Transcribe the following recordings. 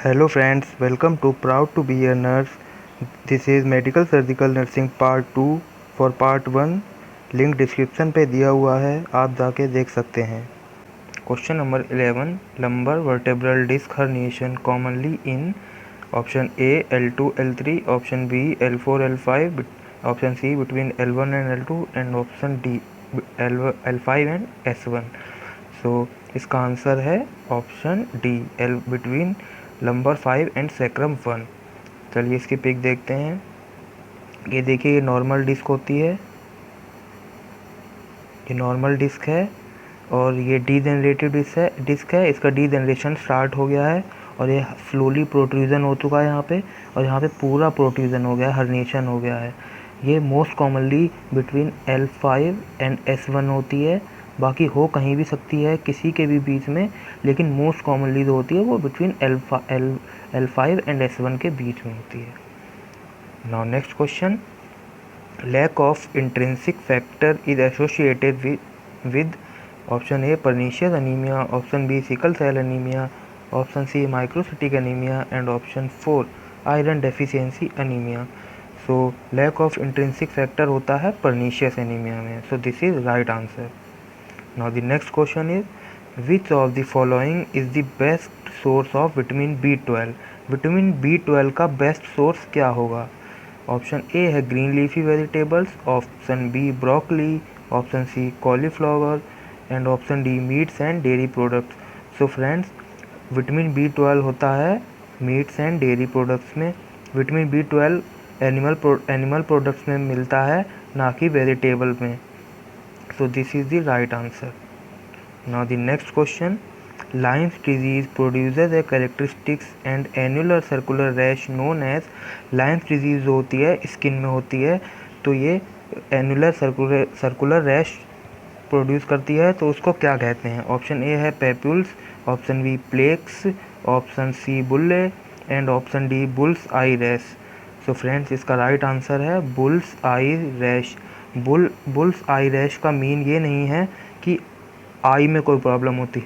Hello friends, welcome to Proud to be a Nurse. This is Medical Surgical Nursing Part 2 for Part 1. Link description पे दिया हुआ है, आप जाके देख सकते हैं। Question number 11, lumbar vertebral disc herniation commonly in option A L2 L3, option B L4 L5, option C between L1 and L2 and option D L5 and S1। So इसका आंसर है option D, L between lumbar 5 and sacrum 1। चलिए इसकी pick देखते हैं। ये देखिए, ये normal disc होती है, ये नॉर्मल डिस्क है और ये डीजेनरेटिव डिस्क है। इसका डीजेनरेशन स्टार्ट हो गया है और ये स्लोली प्रोट्रूजन हो चुका है यहाँ पे, और यहाँ पे पूरा प्रोट्रूजन हो गया है, हर्निएशन हो गया है। ये most commonly between L5 and S1 होती है। बाकी हो कहीं भी सकती है, किसी के भी बीच में, लेकिन मोस्ट कॉमनली जो होती है वो बिटवीन L5 एंड S1 के बीच में होती है। Now next question, lack of intrinsic factor is associated with option A pernicious anaemia, option B sickle cell anaemia, option C microcytic anaemia and option 4 iron deficiency anaemia. So lack of intrinsic factor होता है pernicious anaemia में। So this is right answer. Now the next question is which of the following is the best source of vitamin B12। Vitamin B12 का best source क्या होगा? Option A है green leafy vegetables, option B broccoli, option C cauliflower and option D meats and dairy products. So friends, vitamin B12 होता है meats and dairy products में। Vitamin B12 animal products में मिलता है, ना कि वेजिटेबल में। So this is the right answer. Now the next question, Lyme's disease produces a characteristics and annular circular rash known as Lyme's disease जो होती है स्किन में होती है, तो ये एनुलर सर्कुलर रैश प्रोड्यूस करती है, तो उसको क्या कहते हैं? ऑप्शन ए है papules, option B plaques, option C bullae and option D bull's eye rash. So friends, इसका राइट आंसर है bull's eye rash. Bull's eye rash का मीन ये नहीं है कि आई में कोई प्रॉब्लम होती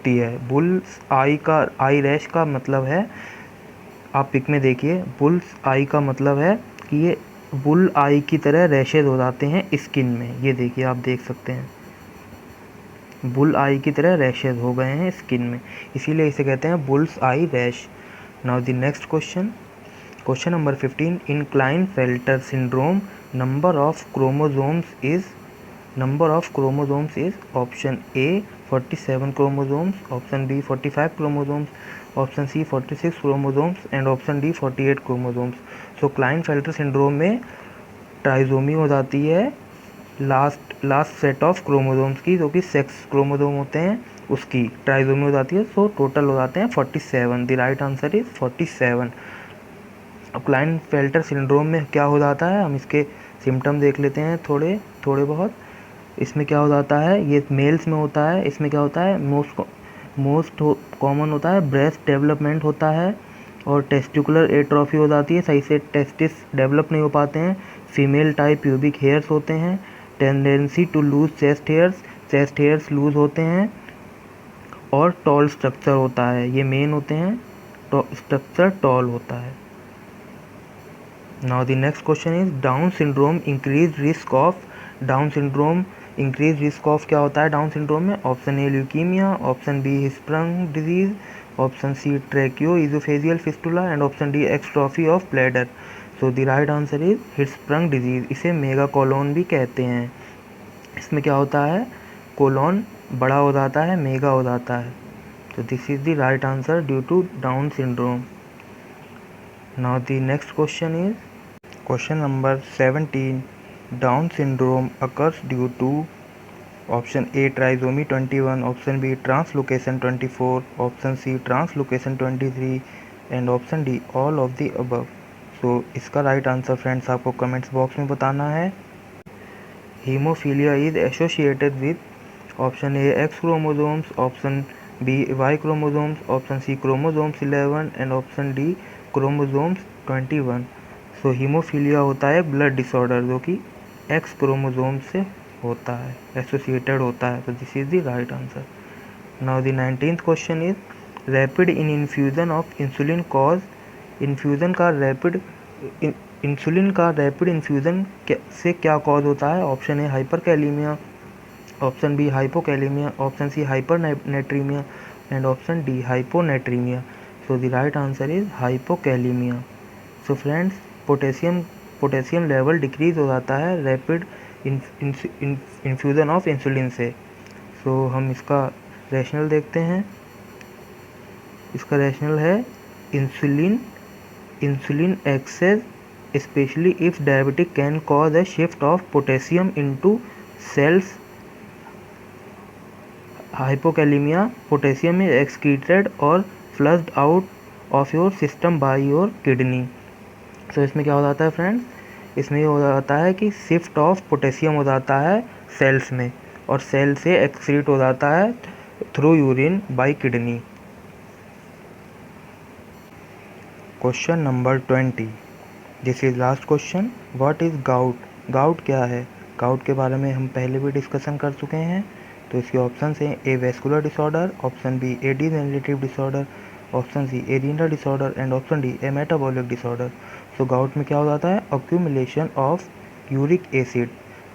है। बुल्स आई रैश का मतलब है, आप पिक में देखिए, बुल्स आई का मतलब है कि ये बुल आई की तरह रैशेज हो जाते हैं स्किन में। ये देखिए, आप देख सकते हैं, बुल आई की तरह रैशेज हो गए हैं स्किन में, इसीलिए इसे कहते हैं bull's eye rash. Now the next question, question number 15, in Klinefelter syndrome number of chromosomes is option A 47 chromosomes, option B 45 chromosomes, option C 46 chromosomes and option D 48 chromosomes। So Klinefelter syndrome में trisomy हो जाती है last set of chromosomes की, जो कि sex chromosome होते हैं, उसकी ट्राइजोमी हो जाती है। सो टोटल हो जाते हैं 47। The right answer is 47। अब क्लाइनफेल्टर सिंड्रोम में क्या हो जाता है, हम इसके सिम्टम देख लेते हैं थोड़े बहुत। इसमें क्या हो जाता है, ये मेल्स में होता है। इसमें क्या होता है, मोस्ट कॉमन होता है ब्रेस्ट डेवलपमेंट होता है और टेस्टिकुलर एट्रोफी हो जाती है, सही से टेस्टिस डेवलप नहीं हो पाते हैं। फीमेल टाइप प्यूबिक हेयर्स होते हैं। Tendency to lose chest hairs lose होते हैं और टॉल स्ट्रक्चर होता है। ये मेन होते हैं, स्ट्रक्चर टॉल होता है। Now the next question is Down syndrome increase risk of क्या होता है डाउन सिंड्रोम में? Option A leukaemia, option B Hirschsprung disease, option C tracheoesophageal fistula and option D exstrophy of bladder. So the right answer is Hirschsprung disease. इसे mega colon भी कहते हैं। इसमें क्या होता है, कोलोन बड़ा हो जाता है, मेगा हो जाता है। तो this is the right answer due to Down syndrome. Now the next question is question number 17, Down syndrome occurs due to option A trisomy 21, option B translocation 24, option C translocation 23 and option D all of the above. So इसका right answer friends आपको comments box में बताना है। Haemophilia is associated with option A X chromosomes, option B Y chromosomes, option C chromosomes 11 and option D chromosomes 21। So haemophilia होता है blood disorder जो कि X chromosome से होता है, एसोसिएटेड होता है। तो this is the right answer. Now the 19th question is rapid in infusion of insulin cause infusion का रैपिड इंसुलिन का रैपिड इन्फ्यूज़न से क्या कॉज होता है? Option A hyperkalaemia, option B hypokalaemia, option C hypernatraemia and option D hyponatraemia. So the right answer is hypokalaemia. So friends, potassium level decrease हो जाता है rapid infusion of insulin से। सो हम इसका रैशनल देखते हैं। इसका रैशनल है insulin excess especially if diabetic can cause a shift of potassium into cells. Hypokalemia, potassium is excreted or flushed out of your system by your kidney. So इसमें क्या हो जाता है फ्रेंड्स? इसमें ये हो जाता है कि शिफ्ट ऑफ पोटेशियम हो जाता है सेल्स में, और सेल से एक्सक्रीट हो जाता है through urine bye kidney. Question number 20, this is last question. What is gout? Gout क्या है? गाउट के बारे में हम पहले भी डिस्कशन कर चुके हैं। तो इसके ऑप्शन हैं A vascular disorder, option B a degenerative disorder, option C a renal disorder and option D a metabolic disorder. So gout में क्या हो जाता है? Accumulation of uric acid.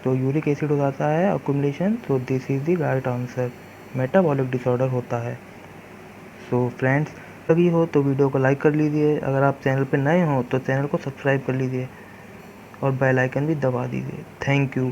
तो यूरिक एसिड हो जाता है accumulation. So this is the right answer. Metabolic disorder होता है। सो फ्रेंड्स, अभी हो तो वीडियो को लाइक कर लीजिए। अगर आप चैनल पर नए हो तो चैनल को सब्सक्राइब कर लीजिए और बेल आइकन भी दबा दीजिए। Thank you.